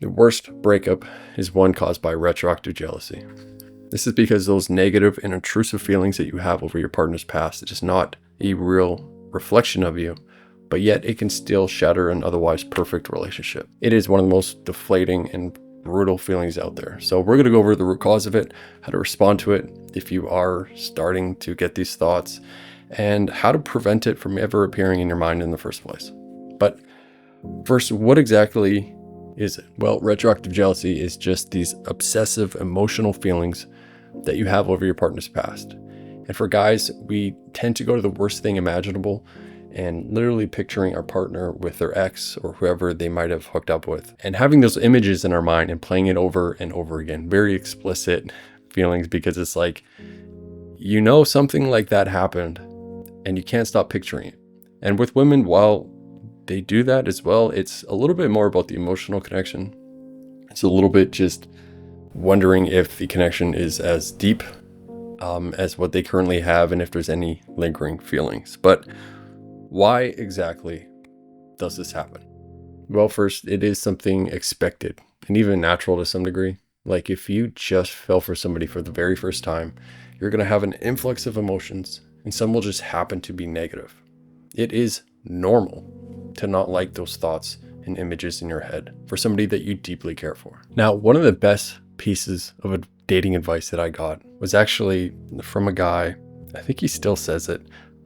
The worst breakup is one caused by retroactive jealousy. This is because those negative and intrusive feelings that you have over your partner's past, it is not a real reflection of you, but yet it can still shatter an otherwise perfect relationship. It is one of the most deflating and brutal feelings out there. So we're going to go over the root cause of it, how to respond to it if you are starting to get these thoughts, and how to prevent it from ever appearing in your mind in the first place. But first, what exactly is it? Well, retroactive jealousy is just these obsessive emotional feelings that you have over your partner's past. And for guys, we tend to go to the worst thing imaginable and literally picturing our partner with their ex or whoever they might have hooked up with and having those images in our mind and playing it over and over again. Very explicit feelings, because it's like, something like that happened and you can't stop picturing it. And with women, while they do that as well, it's a little bit more about the emotional connection. It's a little bit just wondering if the connection is as deep as what they currently have and if there's any lingering feelings. But why exactly does this happen? Well, first, it is something expected and even natural to some degree. Like if you just fell for somebody for the very first time, you're going to have an influx of emotions and some will just happen to be negative. It is normal to not like those thoughts and images in your head for somebody that you deeply care for. Now, one of the best pieces of dating advice that I got was actually from a guy. I think he still says it.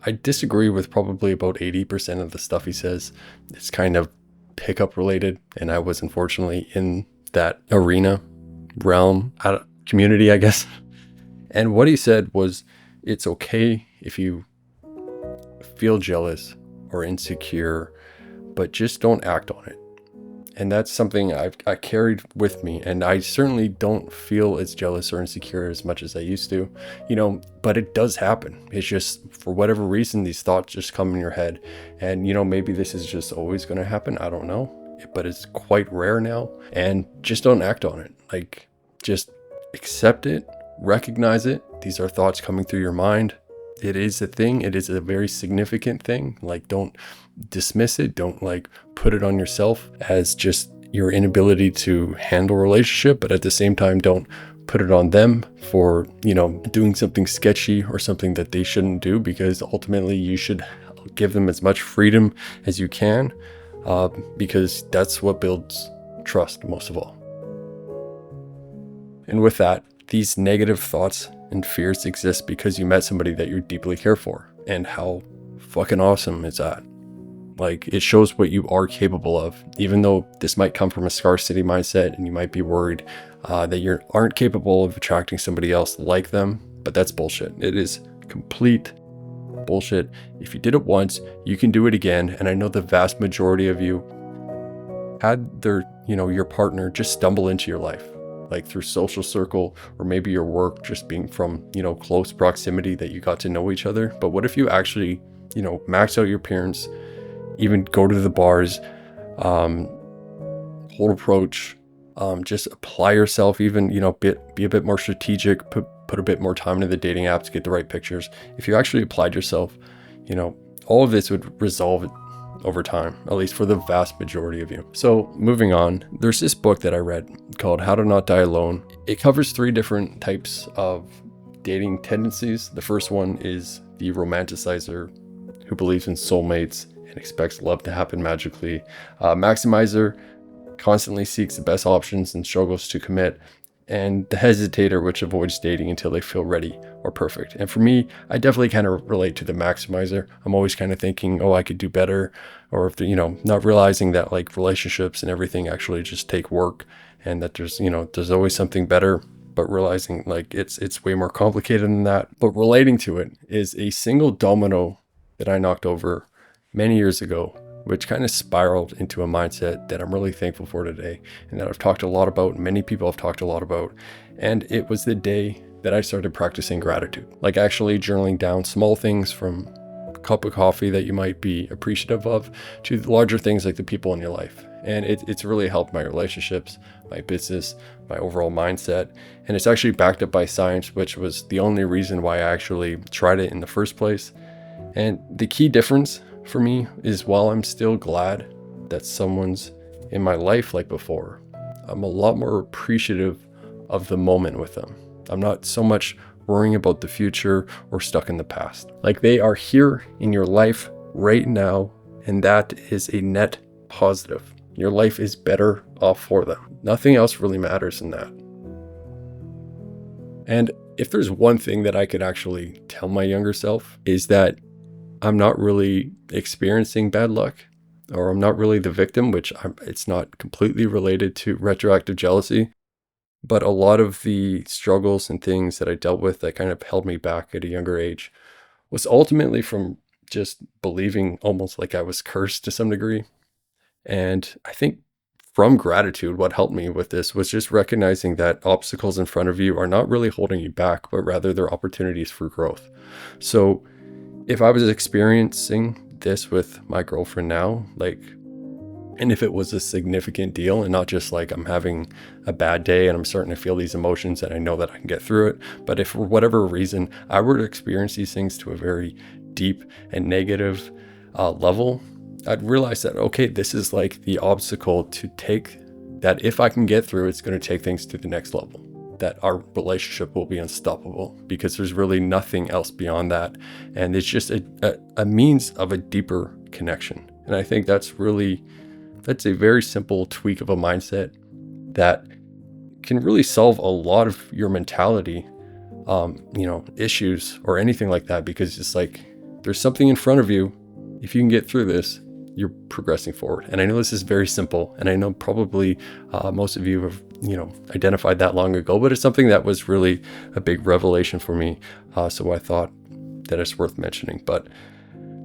I disagree with probably about 80% of the stuff he says. It's kind of pickup related, and I was unfortunately in that realm, community, I guess. And what he said was, it's okay if you feel jealous or insecure, but just don't act on it. And that's something I carried with me. And I certainly don't feel as jealous or insecure as much as I used to, but it does happen. It's just, for whatever reason, these thoughts just come in your head. And, maybe this is just always going to happen. I don't know, but it's quite rare now. And just don't act on it. Like, just accept it, recognize it. These are thoughts coming through your mind. It is a thing. It is a very significant thing. Like, don't dismiss it. Don't put it on yourself as just your inability to handle a relationship, but at the same time, don't put it on them for, doing something sketchy or something that they shouldn't do, because ultimately you should give them as much freedom as you can, because that's what builds trust most of all. And with that, these negative thoughts and fears exist because you met somebody that you deeply care for. And how fucking awesome is that? Like, it shows what you are capable of, even though this might come from a scarcity mindset and you might be worried that you aren't capable of attracting somebody else like them. But that's bullshit. It is complete bullshit. If you did it once, you can do it again. And I know the vast majority of you had your partner just stumble into your life, like through social circle, or maybe your work, just being from, close proximity that you got to know each other. But what if you actually, max out your appearance, even go to the bars, whole approach, just apply yourself, even, be a bit more strategic, put a bit more time into the dating apps to get the right pictures. If you actually applied yourself, all of this would resolve it over time, at least for the vast majority of you. So moving on, there's this book that I read called How to Not Die Alone. It covers 3 different types of dating tendencies. The first one is the romanticizer, who believes in soulmates and expects love to happen magically. Maximizer constantly seeks the best options and struggles to commit. And the hesitator, which avoids dating until they feel ready or perfect. And for me, I definitely kind of relate to the maximizer. I'm always kind of thinking, I could do better. Or if not realizing that relationships and everything actually just take work, and that there's always something better, but realizing it's way more complicated than that. But relating to it is a single domino that I knocked over many years ago, which kind of spiraled into a mindset that I'm really thankful for today, and that I've talked a lot about, many people have talked a lot about. And it was the day that I started practicing gratitude, actually journaling down small things, from a cup of coffee that you might be appreciative of to the larger things like the people in your life. And it's really helped my relationships, my business, my overall mindset. And it's actually backed up by science, which was the only reason why I actually tried it in the first place. And the key difference for me is, while I'm still glad that someone's in my life like before, I'm a lot more appreciative of the moment with them. I'm not so much worrying about the future or stuck in the past. Like, they are here in your life right now, and that is a net positive. Your life is better off for them. Nothing else really matters in that. And if there's one thing that I could actually tell my younger self, is that I'm not really experiencing bad luck, or I'm not really the victim, it's not completely related to retroactive jealousy. But a lot of the struggles and things that I dealt with that kind of held me back at a younger age was ultimately from just believing almost like I was cursed to some degree. And I think from gratitude, what helped me with this was just recognizing that obstacles in front of you are not really holding you back, but rather they're opportunities for growth. So if I was experiencing this with my girlfriend now, and if it was a significant deal and not just like I'm having a bad day and I'm starting to feel these emotions and I know that I can get through it, but if for whatever reason I were to experience these things to a very deep and negative level, I'd realize that, okay, this is like the obstacle to take, that if I can get through, it's going to take things to the next level, that our relationship will be unstoppable because there's really nothing else beyond that. And it's just a means of a deeper connection. And I think that's a very simple tweak of a mindset that can really solve a lot of your mentality, issues or anything like that, because it's like, there's something in front of you. If you can get through this, you're progressing forward. And I know this is very simple, and I know probably most of you have, identified that long ago, but it's something that was really a big revelation for me. So I thought that it's worth mentioning. But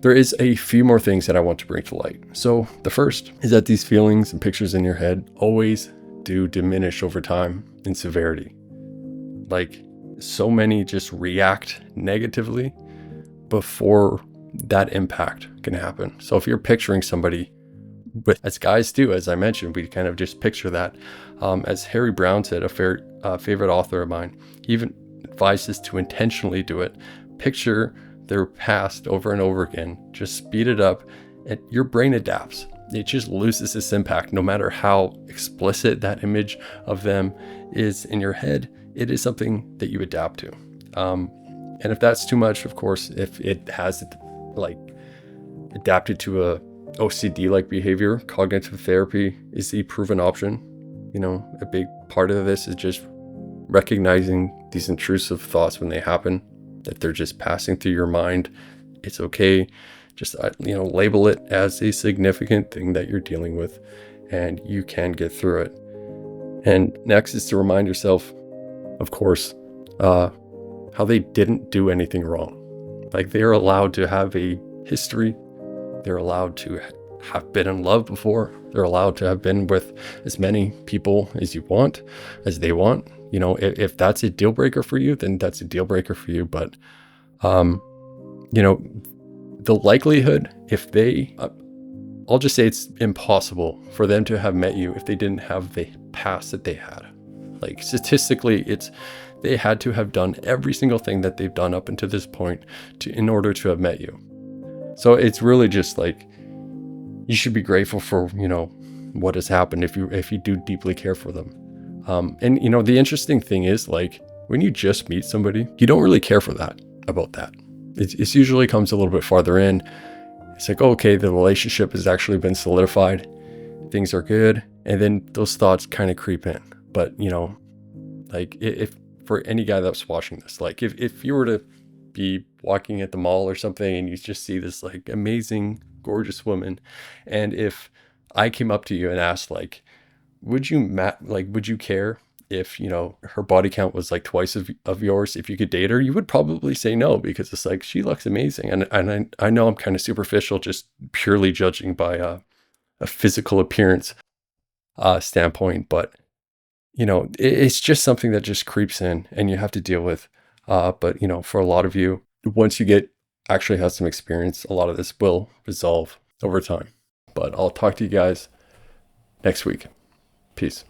there is a few more things that I want to bring to light. So the first is that these feelings and pictures in your head always do diminish over time in severity. Like, so many just react negatively before that impact can happen. So if you're picturing somebody, as guys do, as I mentioned, we kind of just picture that. As Harry Brown said, a favorite author of mine, he even advises to intentionally do it. Picture their past over and over again. Just speed it up, and your brain adapts. It just loses its impact. No matter how explicit that image of them is in your head, it is something that you adapt to. And if that's too much, of course, if it has adapted to a OCD-like behavior, cognitive therapy is the proven option. A big part of this is just recognizing these intrusive thoughts when they happen, that they're just passing through your mind. It's okay. Just, label it as a significant thing that you're dealing with, and you can get through it. And next is to remind yourself, of course, how they didn't do anything wrong. Like, they're allowed to have a history. They're allowed to have been in love before. They're allowed to have been with as many people as they want. If that's a deal breaker for you, then that's a deal breaker for you. But, the likelihood, if they, I'll just say it's impossible for them to have met you if they didn't have the past that they had. Like, statistically, they had to have done every single thing that they've done up until this point in order to have met you. So it's really just like, you should be grateful for, what has happened if you do deeply care for them. And the interesting thing is, like, when you just meet somebody, you don't really care about that. It usually comes a little bit farther in. It's like, oh, okay, the relationship has actually been solidified. Things are good. And then those thoughts kind of creep in. But, if for any guy that's watching this, like, if you were to be walking at the mall or something and you just see this like amazing, gorgeous woman, and if I came up to you and asked, like, would you care if, her body count was like twice of yours, if you could date her? You would probably say no, because it's like, she looks amazing. And I know I'm kind of superficial, just purely judging by a physical appearance standpoint, but it's just something that just creeps in and you have to deal with. But for a lot of you, once you actually have some experience, a lot of this will resolve over time. But I'll talk to you guys next week. Peace.